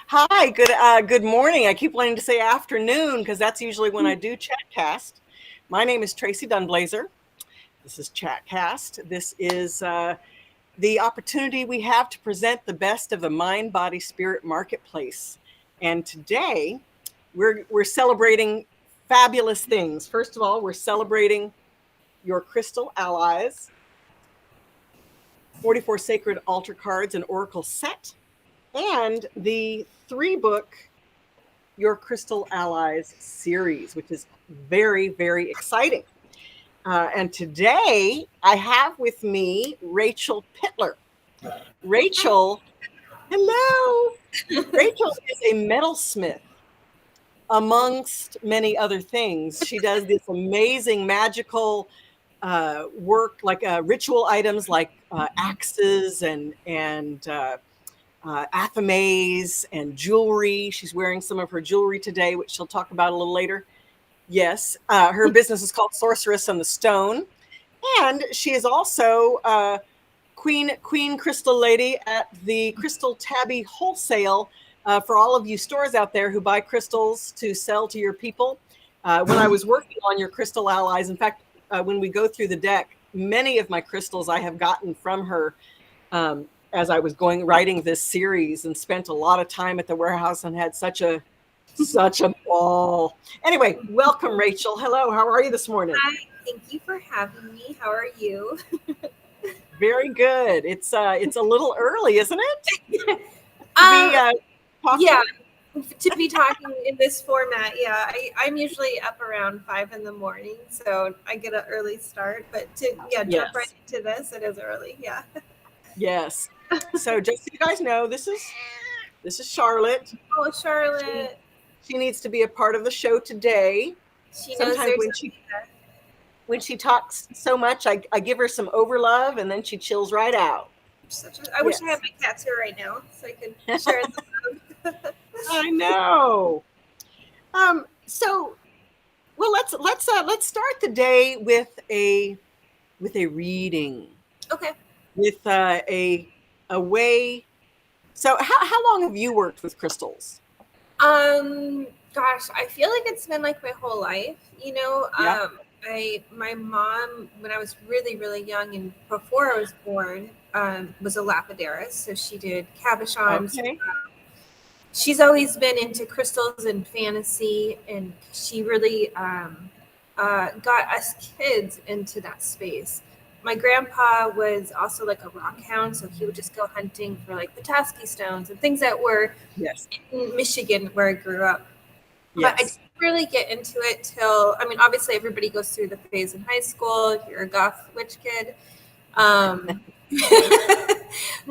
Hi, good morning. I keep wanting to say afternoon because that's usually when I do Chatcast. My name is Tracee Dunblazier. This is Chatcast. This is the opportunity we have to present the best of the mind, body, spirit marketplace. And today we're celebrating fabulous things. First of all, we're celebrating your crystal allies, 44 sacred altar cards and oracle set, and the 3-book Your Crystal Allies series, which is very, very exciting. And today I have with me Rachel Pitler. Rachel, hello. Rachel is a metalsmith, amongst many other things. She does this amazing magical work, like ritual items like axes and athames and jewelry. She's wearing some of her jewelry today, which she'll talk about a little later. Yes, her business is called Sorceress on the Stone, and she is also Queen Crystal Lady at the Crystal Tabby Wholesale. For all of you stores out there who buy crystals to sell to your people. When I was working on your crystal allies, in fact, when we go through the deck, many of my crystals I have gotten from her as I was writing this series, and spent a lot of time at the warehouse and had such a ball. Anyway, welcome, Rachel. Hello, how are you this morning? Hi, thank you for having me. How are you? Very good. It's a little early, isn't it? Yeah, to be talking in this format. Yeah, I'm usually up around 5 in the morning, so I get an early start. But jump right into this. It is early. Yeah. Yes. So just so you guys know, this is Charlotte. Oh, Charlotte. She needs to be a part of the show today. She knows sometimes when she talks so much, I give her some overlove, and then she chills right out. I wish I had my cats here right now so I could share the love. I know. So, well, let's start the day with a reading. Okay. With a way. So, how long have you worked with crystals? Gosh, I feel like it's been like my whole life, Yeah. My mom, when I was really, really young and before I was born, was a lapidarius. So she did cabochons. Okay. She's always been into crystals and fantasy, and she really got us kids into that space. My grandpa was also like a rock hound, so he would just go hunting for like Petoskey stones and things that were in Michigan where I grew up. Yes. But I didn't really get into it till, obviously everybody goes through the phase in high school. You're a goth witch kid. But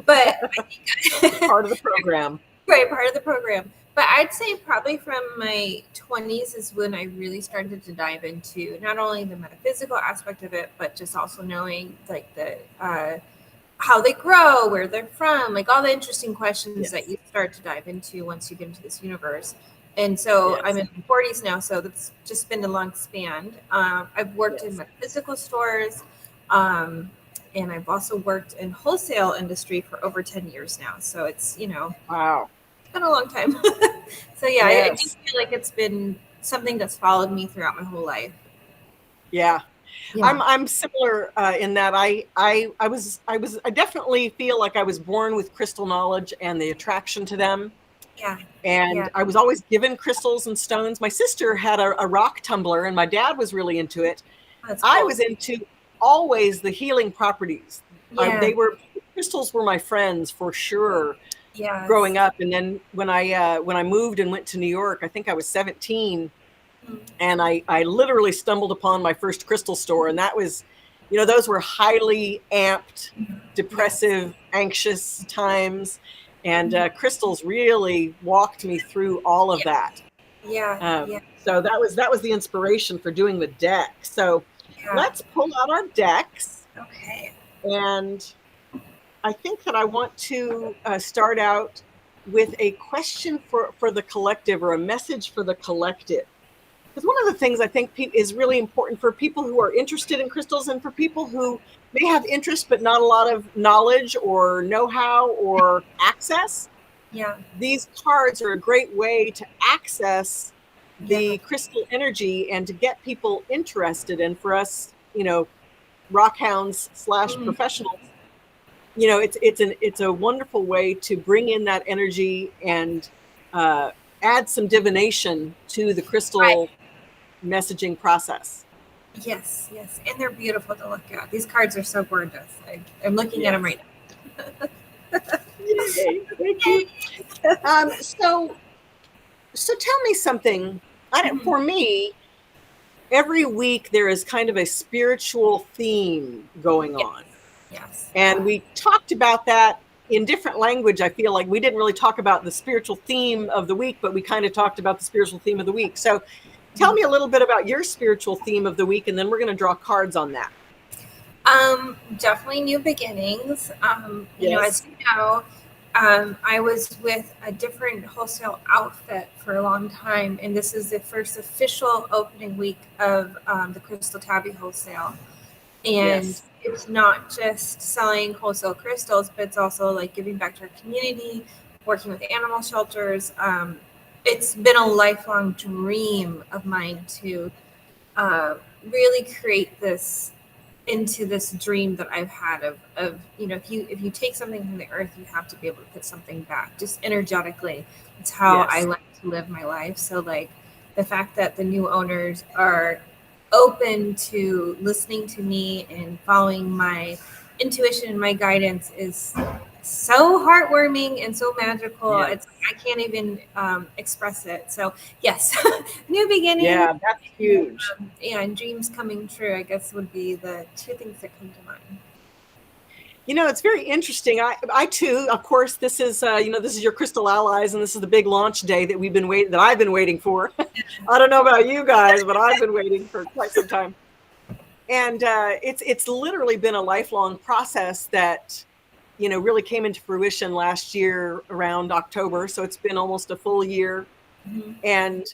I think part of the program. Right, part of the program. But I'd say probably from my 20s is when I really started to dive into not only the metaphysical aspect of it, but just also knowing like the how they grow, where they're from, like all the interesting questions that you start to dive into once you get into this universe. And so I'm in my 40s now, so that's just been a long span. I've worked in metaphysical stores, and I've also worked in wholesale industry for over 10 years now. So it's, wow. Been a long time. So I do feel like it's been something that's followed me throughout my whole life. Yeah. I'm similar in that I definitely feel like I was born with crystal knowledge and the attraction to them. Yeah. And I was always given crystals and stones. My sister had a rock tumbler, and my dad was really into it. That's cool. I was into always the healing properties. Crystals were my friends for sure. Yeah. Growing up, and then when I moved and went to New York, I think I was 17, and I literally stumbled upon my first crystal store, and that was, those were highly amped, depressive, anxious times, and crystals really walked me through all of that. So that was the inspiration for doing the deck. So let's pull out our decks. Okay. And I think that I want to start out with a question for the collective, or a message for the collective. Because one of the things I think is really important for people who are interested in crystals, and for people who may have interest but not a lot of knowledge or know-how or access, Yeah. these cards are a great way to access Yeah. the crystal energy and to get people interested. And for us, rock hounds / professionals, it's a wonderful way to bring in that energy and add some divination to the crystal messaging process. Yes, yes, and they're beautiful to look at. These cards are so gorgeous. I'm looking at them right now. Yay, thank you. So tell me something. For me, every week there is kind of a spiritual theme going on. Yes. And we talked about that in different language. I feel like we didn't really talk about the spiritual theme of the week, but we kind of talked about the spiritual theme of the week. So tell me a little bit about your spiritual theme of the week, and then we're going to draw cards on that. Definitely new beginnings. Yes. As you know, I was with a different wholesale outfit for a long time, and this is the first official opening week of the Crystal Tabby Wholesale. And Yes. it's not just selling wholesale crystals, but it's also like giving back to our community, working with animal shelters. It's been a lifelong dream of mine to really create this into this dream that I've had of if you take something from the earth, you have to be able to put something back, just energetically. It's how I Yes. like to live my life. So like the fact that the new owners are open to listening to me and following my intuition and my guidance is so heartwarming and so magical. Yes. It's I can't even express it. So yes, new beginning. Yeah, that's huge. And dreams coming true, I guess, would be the two things that come to mind. It's very interesting. I too, of course, this is your Crystal Allies, and this is the big launch day that I've been waiting for. I don't know about you guys, but I've been waiting for quite some time. And it's literally been a lifelong process that really came into fruition last year around October. So it's been almost a full year. Mm-hmm. And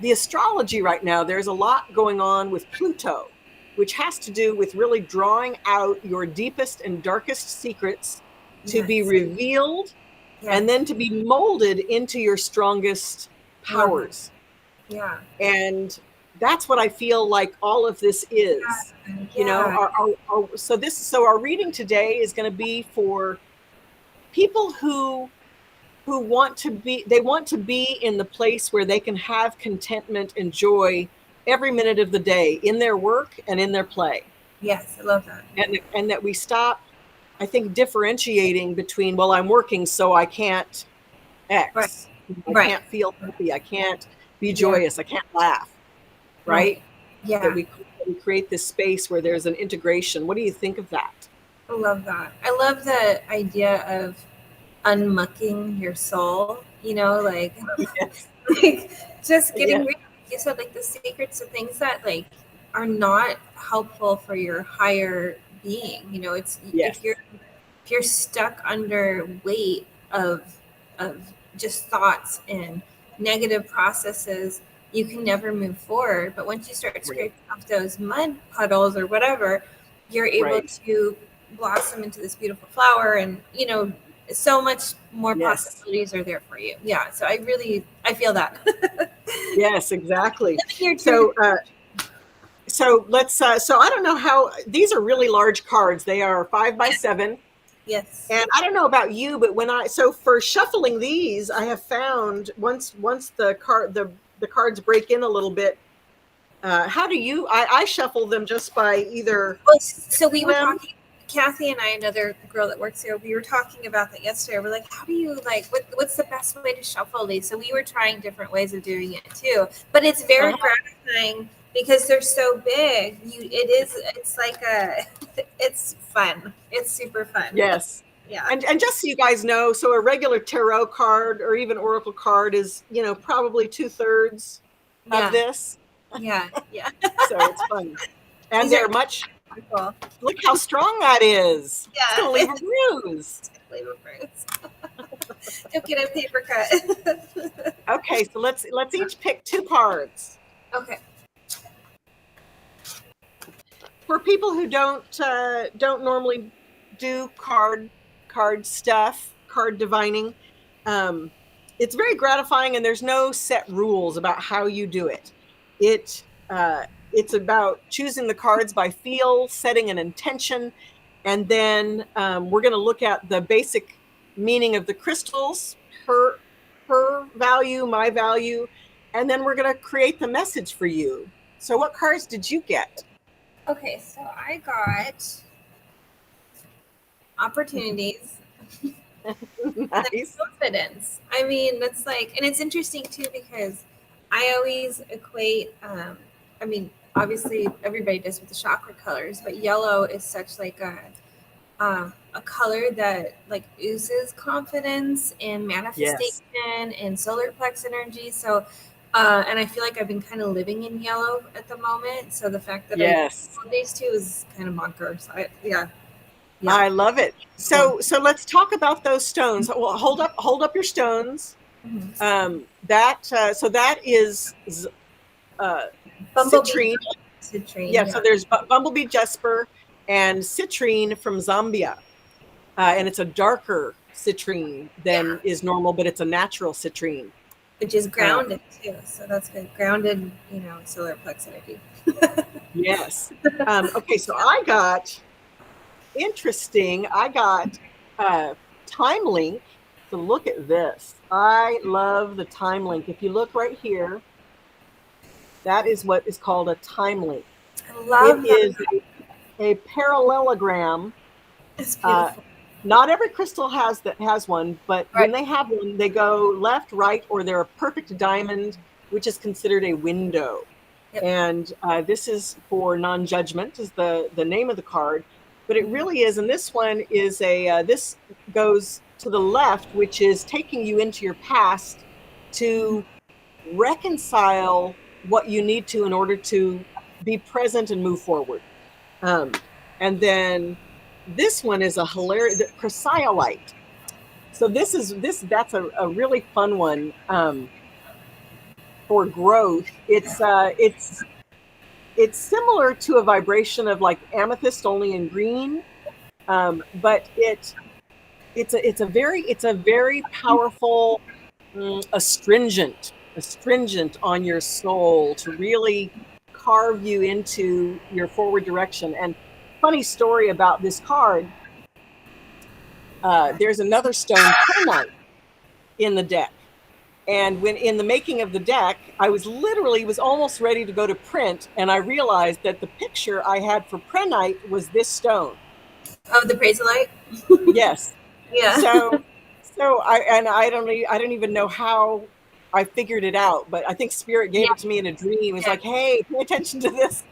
the astrology right now, there's a lot going on with Pluto, which has to do with really drawing out your deepest and darkest secrets to be revealed and then to be molded into your strongest powers. Yeah. And that's what I feel like all of this is. So our reading today is going to be for people who want to be in the place where they can have contentment and joy every minute of the day in their work and in their play. Yes, I love that. And that we stop, I think, differentiating between, well, I'm working, so I can't X. I can't feel happy. I can't be joyous. I can't laugh. Right? Yeah. That we create this space where there's an integration. What do you think of that? I love that. I love the idea of unmucking your soul, like, Yes. like just getting rid of, like you said, like the secrets of things that like are not helpful for your higher being. It's if you're stuck under weight of just thoughts and negative processes, you can never move forward. But once you start scraping off those mud puddles or whatever, you're able to blossom into this beautiful flower, and so much more possibilities are there for you. Yeah, so I feel that. Yes, exactly. So let's so I don't know how, these are really large cards. They are 5 by 7. Yes. And I don't know about you, but for shuffling these, I have found once the cards break in a little bit, how do you, I shuffle them just by either. So we were talking, Kathy and I, another girl that works here, we were talking about that yesterday. We're like, how do you what's the best way to shuffle these? So we were trying different ways of doing it too, but it's very gratifying because they're so big. It's fun. It's super fun. Yes. Yeah. And just so you guys know, so a regular tarot card or even oracle card is, probably 2/3 of this. Yeah. Yeah. So it's fun. And they're much. Cool. Look how strong that is. Yeah. It's going to leave a bruise. Don't get a paper cut. Okay, so let's each pick 2 cards. Okay. For people who don't normally do card stuff, card divining. It's very gratifying, and there's no set rules about how you do it. It's about choosing the cards by feel, setting an intention, and then we're going to look at the basic meaning of the crystals, her value, my value, and then we're going to create the message for you. So what cards did you get? Okay, so I got opportunities. Nice. Confidence. I mean, that's like, and it's interesting too because I always equate. I mean, obviously everybody does with the chakra colors, but yellow is such like a color that like oozes confidence and manifestation and solar plex energy. So, and I feel like I've been kind of living in yellow at the moment. So the fact that I these two is kind of bonkers. Yeah. I love it. So let's talk about those stones. Well, hold up your stones. Mm-hmm. So that is citrine. Yeah, so there's bumblebee jasper and citrine from Zambia. And it's a darker citrine than is normal, but it's a natural citrine. Which is grounded too. So that's good. Grounded, solar plex energy. Yes. Okay, so I got time link. So look at this. I love the time link. If you look right here, that is what is called a time link. I love it. Is a parallelogram. It's beautiful. Not every crystal has one, but when they have one, they go left, right, or they're a perfect diamond, which is considered a window. Yep. And this is for non-judgment, is the name of the card. But it really is, and this one is this goes to the left, which is taking you into your past to reconcile what you need to in order to be present and move forward. And then this one is a hilarious chrysolite. So that's a really fun one for growth. It's similar to a vibration of like amethyst, only in green, but it's a very powerful astringent on your soul to really carve you into your forward direction. And funny story about this card, there's another stone, prenite, in the deck. And when in the making of the deck, I was almost ready to go to print, and I realized that the picture I had for prenite was this stone. Oh, the Praesolite? Yes. Yeah. So I don't even know how I figured it out, but I think Spirit gave it to me in a dream. It's like, hey, pay attention to this.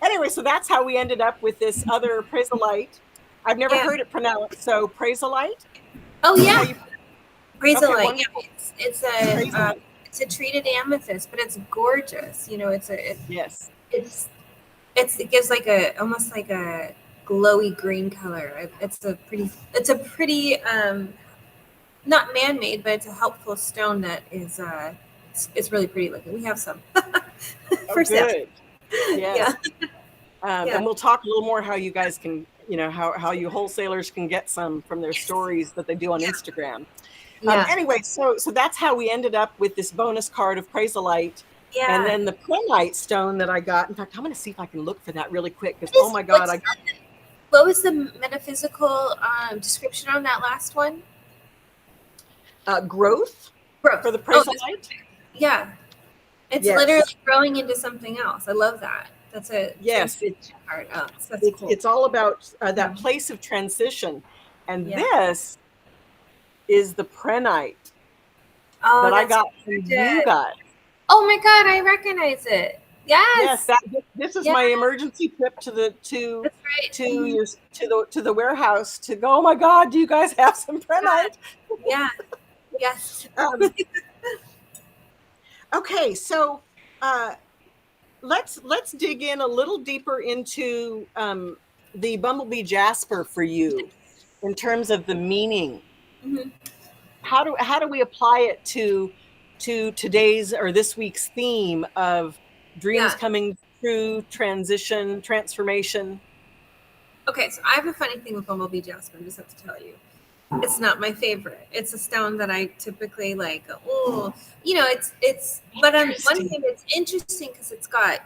Anyway, so that's how we ended up with this other Praesolite. I've never heard it pronounced. So Praesolite? Oh yeah. Praesolite. Okay, it's a treated amethyst, but it's gorgeous. It gives like almost like a glowy green color. It's a pretty not man-made, but it's a helpful stone that is it's really pretty looking. We have some for sale. Yes. And we'll talk a little more how you guys can, how you wholesalers can get some from their stories that they do on Instagram. Anyway, so that's how we ended up with this bonus card of Praesolite. Yeah. And then the prenite stone that I got. In fact, I'm going to see if I can look for that really quick because, oh my God. What was the metaphysical description on that last one? Growth for the Praesolite. Yeah. It's literally growing into something else. I love that. That's a card. Oh, that's cool. It's all about that place of transition. And this is the prenite that I got from you guys. Oh my God, I recognize it. Yes. This is my emergency trip to the warehouse to go. Oh my God, do you guys have some prenite? Yeah. Yes. Okay, so let's dig in a little deeper into the bumblebee jasper for you in terms of the meaning. Mm-hmm. How do we apply it to today's or this week's theme of dreams coming true, transition, transformation? Okay, so I have a funny thing with bumblebee jasper. I just have to tell you. It's not my favorite. It's a stone that I typically like. Oh, you know, it's. But on one Interesting. hand, it's interesting because it's got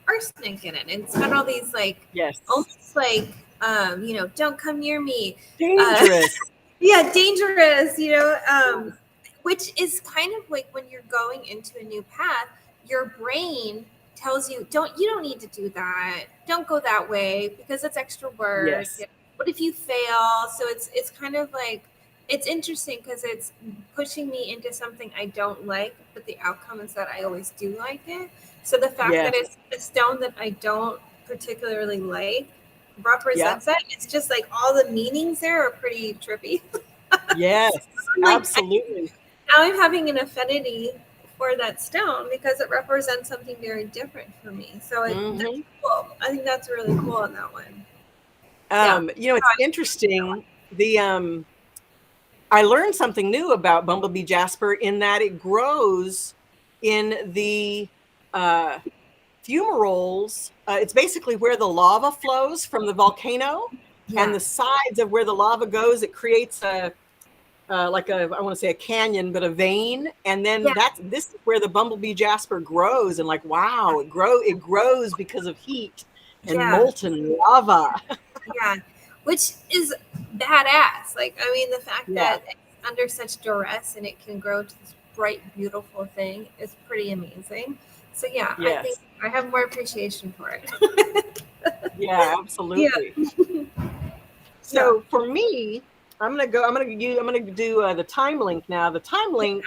arsenic in it, and it's got all these like Yes. almost like don't come near me. Uh, Dangerous. yeah, dangerous. Which is kind of like when you're going into a new path, your brain tells you you don't need to do that. Don't go that way because it's extra work. Yes. What if you fail? So it's kind of like it's interesting because it's pushing me into something I don't like, but the outcome is that I always do like it. So the fact that Yes. it's a stone that I don't particularly like Yep. represents that. It's just like all the meanings there are pretty trippy. Yes. I'm like Absolutely. now I'm having an affinity for that stone because it represents something very different for me. So that's Hmm. cool. I think that's really cool on that one. Yeah. It's interesting. I learned something new about bumblebee jasper in that it grows in the uh, fumaroles. It's basically where the lava flows from the volcano, and Yeah. the sides of where the lava goes, it creates a like a, I want to say a canyon, but a vein, and then Yeah. this is where the bumblebee jasper grows, and like wow, it grows because of heat and Yeah. molten lava. Yeah. Which is badass. Like, I mean, the fact Yeah. that it's under such duress and it can grow to this bright, beautiful thing is pretty amazing. So, yeah, I think Yes. I have more appreciation for it. Yeah. Yeah. Absolutely. Yeah. So for me, I'm gonna do the time link now. The time link.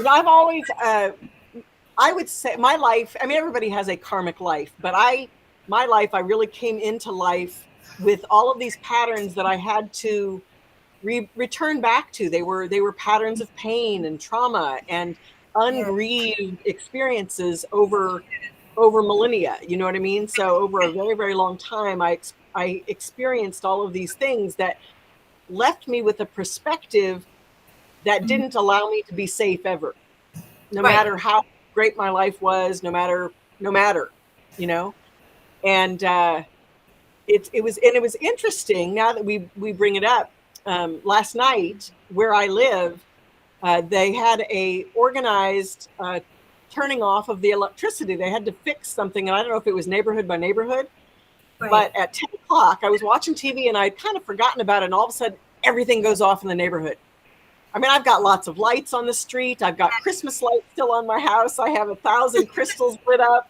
I've always I would say my life, I mean, everybody has a karmic life, but my life, I really came into life with all of these patterns that I had to return back to. They were patterns of pain and trauma and Yeah. ungrieved experiences over millennia. You know what I mean? So over a very, very long time, I experienced all of these things that left me with a perspective that Mhm. didn't allow me to be safe ever, no Right. matter how great my life was, no matter, you know. And it was interesting now that we bring it up. Last night, where I live, they had a organized turning off of the electricity. They had to fix something, and I don't know if it was neighborhood by neighborhood, Right. but at 10 o'clock, I was watching TV and I'd kind of forgotten about it, and all of a sudden, everything goes off in the neighborhood. I mean, I've got lots of lights on the street. I've got Christmas lights still on my house. I have 1,000 crystals lit up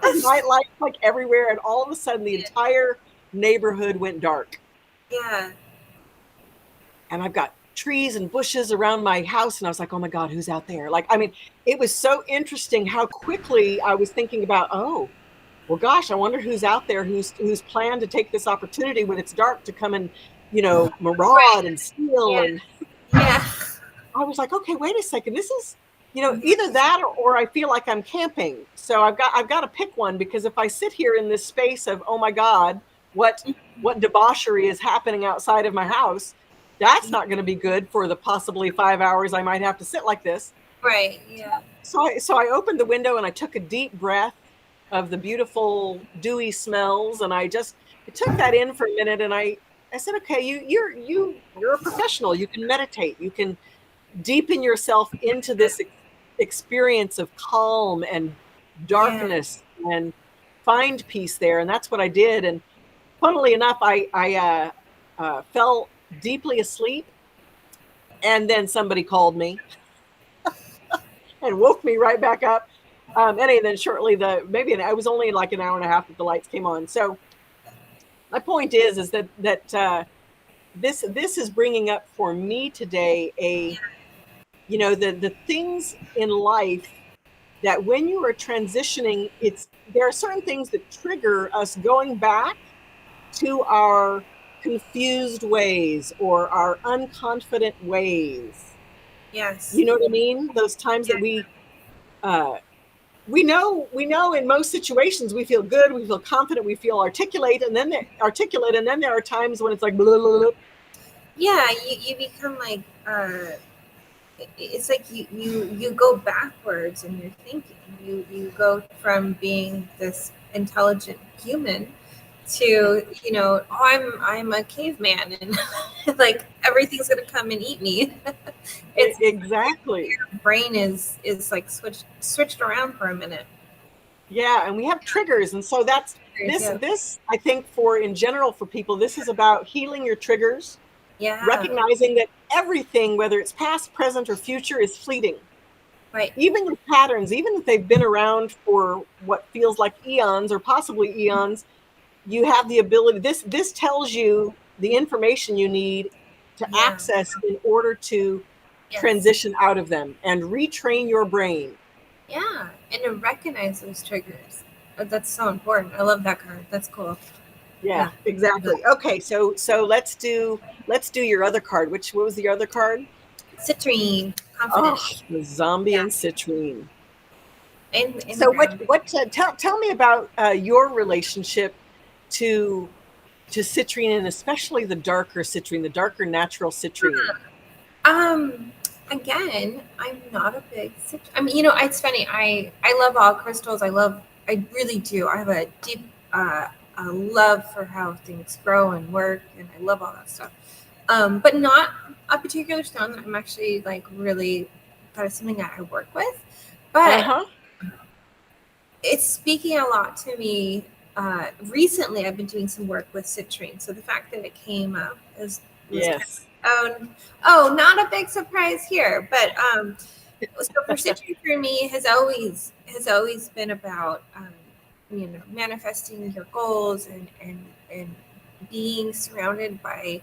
and night lights like everywhere. And all of a sudden, the entire neighborhood went dark. Yeah. And I've got trees and bushes around my house. And I was like, oh my God, who's out there? Like, I mean, it was so interesting how quickly I was thinking about, oh, well, gosh, I wonder who's out there who's planned to take this opportunity when it's dark to come and, Right. maraud and steal. Yeah. And Yeah. I was like, okay, wait a second. This is, Mhm. either that or I feel like I'm camping. So I've got to pick one, because if I sit here in this space of, oh my God, what debauchery is happening outside of my house, that's not going to be good for the possibly 5 hours I might have to sit like this. Right. Yeah. So I opened the window and I took a deep breath of the beautiful dewy smells, and I took that in for a minute, and I said, okay, you're a professional. You can meditate. You can deepen yourself into this experience of calm and Yeah. darkness and find peace there. And that's what I did. And funnily enough, I fell deeply asleep, and then somebody called me and woke me right back up. And then shortly, I was only like an hour and a half that the lights came on. So my point is that this is bringing up for me today the things in life that when you are transitioning, there are certain things that trigger us going back to our confused ways or our unconfident ways. Yes. You know what I mean? Those times that Yeah. uh, we know in most situations we feel good, we feel confident, we feel articulate, and then there are times when it's like blah, blah, blah. Yeah. You become like it's like you go backwards in your thinking. You go from being this intelligent human to, you know, oh, I'm a caveman and like everything's gonna come and eat me. It's exactly. your brain is like switched around for a minute. Yeah, and we have triggers, and so that's this. Yeah. This I think for in general for people, this is about healing your triggers, Yeah. recognizing that everything, whether it's past, present, or future, is fleeting. Right. Even your patterns, even if they've been around for what feels like eons or possibly eons, you have the ability. This tells you the information you need to Yeah. access in order to Yes. transition out of them and retrain your brain. Yeah. And to recognize those triggers. That's so important. I love that card. That's cool. Yeah, exactly. Okay, so let's do your other card. What was the other card? Citrine, Oh, confident. the zombie Yeah. and citrine. And So tell me about your relationship to citrine, and especially the darker citrine, the darker natural citrine. Again, I'm not a big I mean, you know, it's funny. I love all crystals. I really do. I have a deep love for how things grow and work, and I love all that stuff. But not a particular stone that I'm actually like really that is something that I work with. But it's speaking a lot to me. Recently, I've been doing some work with citrine, so the fact that it came up was Yes. oh, not a big surprise here, but so for citrine for me has always been about you know, manifesting your goals and being surrounded by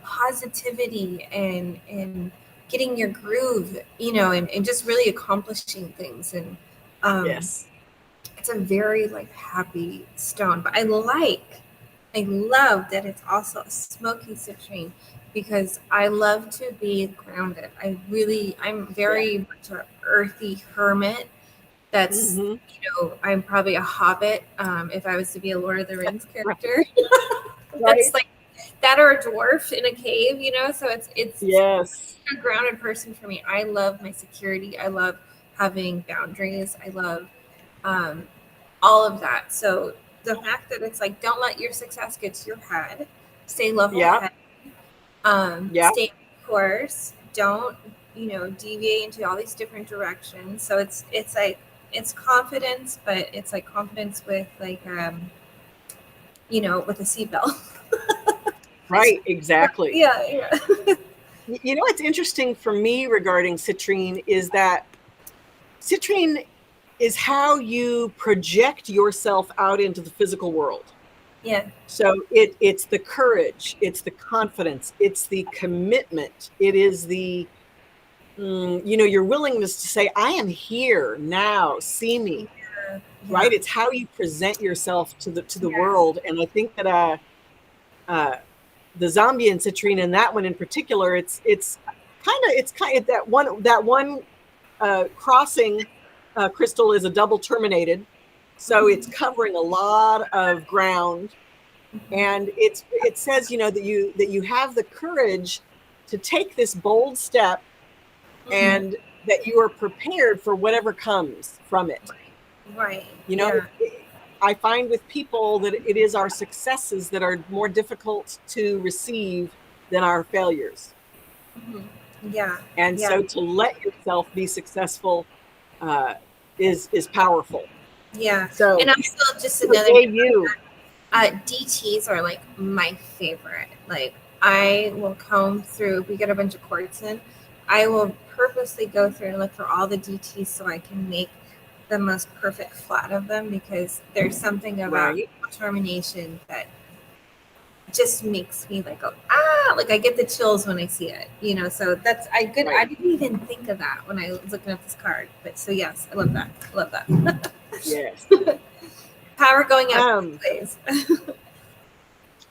positivity and getting your groove, you know, and just really accomplishing things. And Yes. it's a very like happy stone, but I love that it's also a smoky citrine because I love to be grounded. I'm very much an earthy hermit. That's, Mm-hmm. you know, I'm probably a hobbit if I was to be a Lord of the Rings character. Right. That's like that, or a dwarf in a cave, you know. So it's Yes. a grounded person for me. I love my security. I love having boundaries. I love all of that. So the fact that it's like, don't let your success get to your head. Stay level headed. Stay course. Don't, you know, deviate into all these different directions. So it's like it's confidence, but it's like confidence with like you know, with a seatbelt. Right. Exactly. Yeah. You know what's interesting for me regarding citrine is that citrine is how you project yourself out into the physical world. Yeah. So it's the courage, it's the confidence, it's the commitment, it is the you know, your willingness to say, I am here now, see me. Yeah. Right? It's how you present yourself to the Yes. world. And I think that the zombie and citrine, and that one in particular, it's kind of that one crossing crystal is a double terminated, so it's covering a lot of ground, and it says, you know, that you have the courage to take this bold step, and that you are prepared for whatever comes from it. Right. You know, I find with people that it is our successes that are more difficult to receive than our failures. Yeah. And so to let yourself be successful is powerful. Yeah. So, And also just what another gave you? DTs are like my favorite. Like I will comb through. We get a bunch of quartz in. I will purposely go through and look for all the DTs so I can make the most perfect flat of them, because there's something about termination that just makes me like go like I get the chills when I see it, you know. So that's I didn't even think of that when I was looking at this card, but so yes, I love that. Yes. Power going up.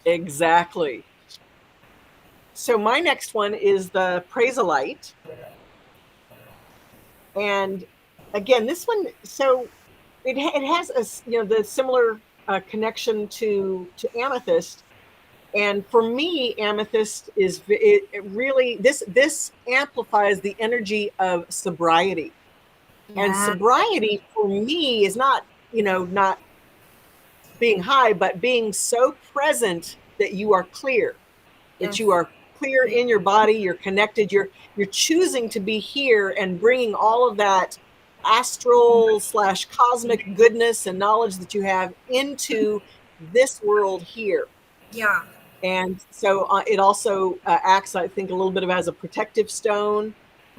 Exactly. So my next one is the Praisalite. And again, this one, so it has a, you know, the similar connection to amethyst. And for me, amethyst is it really this amplifies the energy of sobriety. And sobriety for me is not, you know, not being high, but being so present that you are clear, that Yes. you are clear in your body, you're connected, you're choosing to be here and bringing all of that astral / cosmic goodness and knowledge that you have into this world here. Yeah. And so it also acts, I think, a little bit of as a protective stone,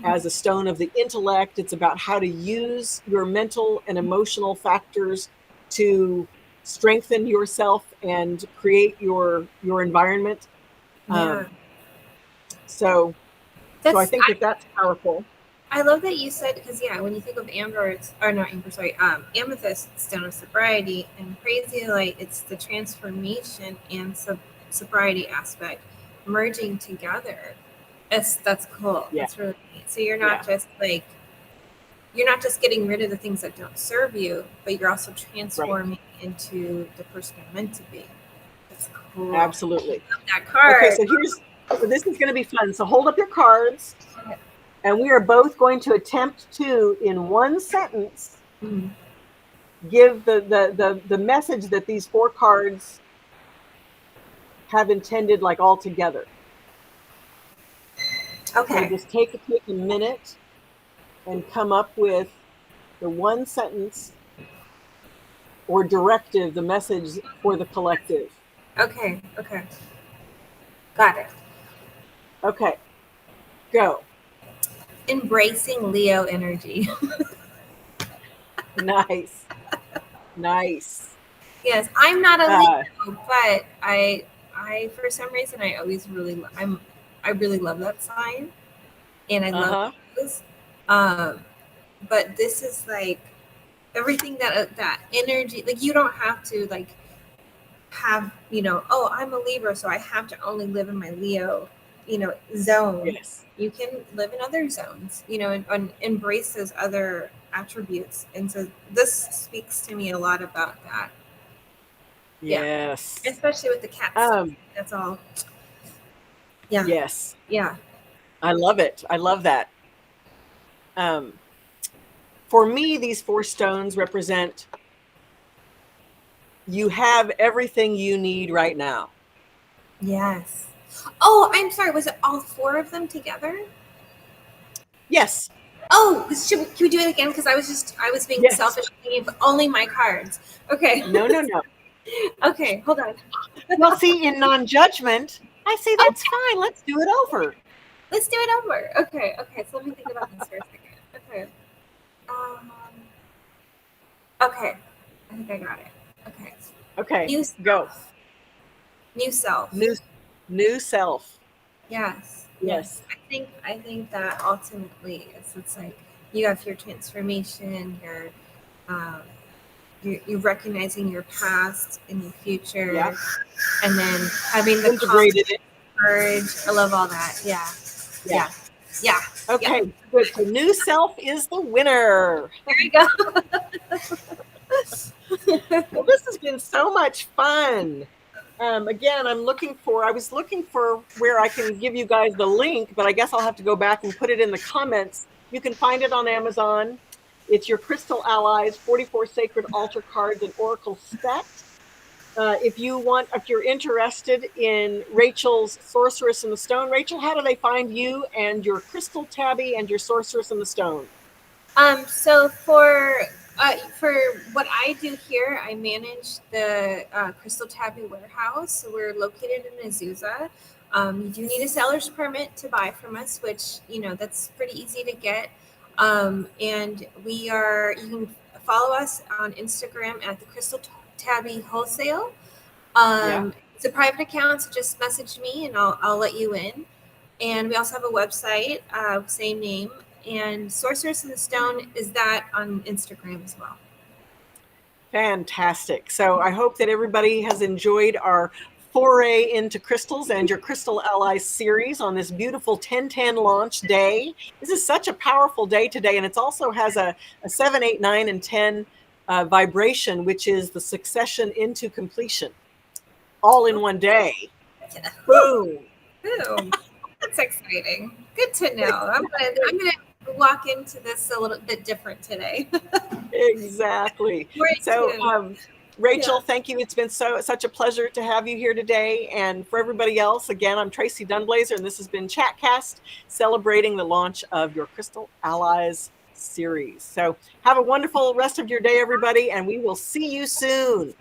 as a stone of the intellect. It's about how to use your mental and emotional factors to strengthen yourself and create your environment. Yeah. So I think that's powerful. I love that you said, because when you think of amethyst, stone of sobriety, and crazy light, it's the transformation and sobriety aspect merging together. That's cool. Yeah. That's really neat. So you're not just getting rid of the things that don't serve you, but you're also transforming into the person you're meant to be. That's cool. Absolutely. I love that card. Okay, so this is going to be fun. So hold up your cards. Okay. And we are both going to attempt to, in one sentence, give the message that these 4 cards have intended, like, all together. Okay. So just take a minute and come up with the one sentence or directive, the message for the collective. Okay. Got it. Okay. Go. Embracing Leo energy. Nice. Yes, I'm not a Leo, but I for some reason I really love that sign, and I love Leos. But this is like everything that energy. Like, you don't have to have oh, I'm a Libra, so I have to only live in my Leo zone. Yes. You can live in other zones, and embrace those other attributes. And so this speaks to me a lot about that. Yes. Yeah. Especially with the cats. That's all. Yeah. Yes. Yeah. I love it. I love that. For me, these 4 stones represent you have everything you need right now. Yes. Oh, I'm sorry. Was it all 4 of them together? Yes. Oh, can we do it again? Because I was being selfish, thinking of only my cards. Okay. No. Okay, hold on. Well, see, in non-judgment, I say that's fine. Let's do it over. Okay. So let me think about this for a second. Okay. Okay. I think I got it. Okay. Go. New self. New self. Yes. I think that ultimately it's like you have your transformation, you're recognizing your past and your future, and then having the integrated courage. I love all that. Yeah. Okay, good. So new self is the winner. There you go. Well, this has been so much fun. Again, I was looking for where I can give you guys the link, but I guess I'll have to go back and put it in the comments. You can find it on Amazon. It's your Crystal Allies 44 Sacred Altar Cards and Oracle set. If you're interested in Rachel's Sorceress in the Stone, Rachel, how do they find you and your Crystal Tabby and your Sorceress in the Stone? So for what I do here, I manage the Crystal Tabby warehouse. So we're located in Azusa. You do need a seller's permit to buy from us, which that's pretty easy to get. And you can follow us on Instagram at the Crystal Tabby Wholesale. It's a private account, so just message me and I'll let you in. And we also have a website, same name. And Sorceress in the Stone is that on Instagram as well. Fantastic. So I hope that everybody has enjoyed our foray into crystals and your Crystal Allies series on this beautiful 10/10 launch day. This is such a powerful day today, and it also has a 7, 8, 9, and 10 vibration, which is the succession into completion, all in one day. Boom. That's exciting. Good to know. I'm gonna walk into this a little bit different today. Exactly. So Rachel, thank you. It's been such a pleasure to have you here today. And for everybody else, again, I'm Tracee Dunblazier, and this has been Chatcast, celebrating the launch of your Crystal Allies series. So have a wonderful rest of your day, everybody, and we will see you soon.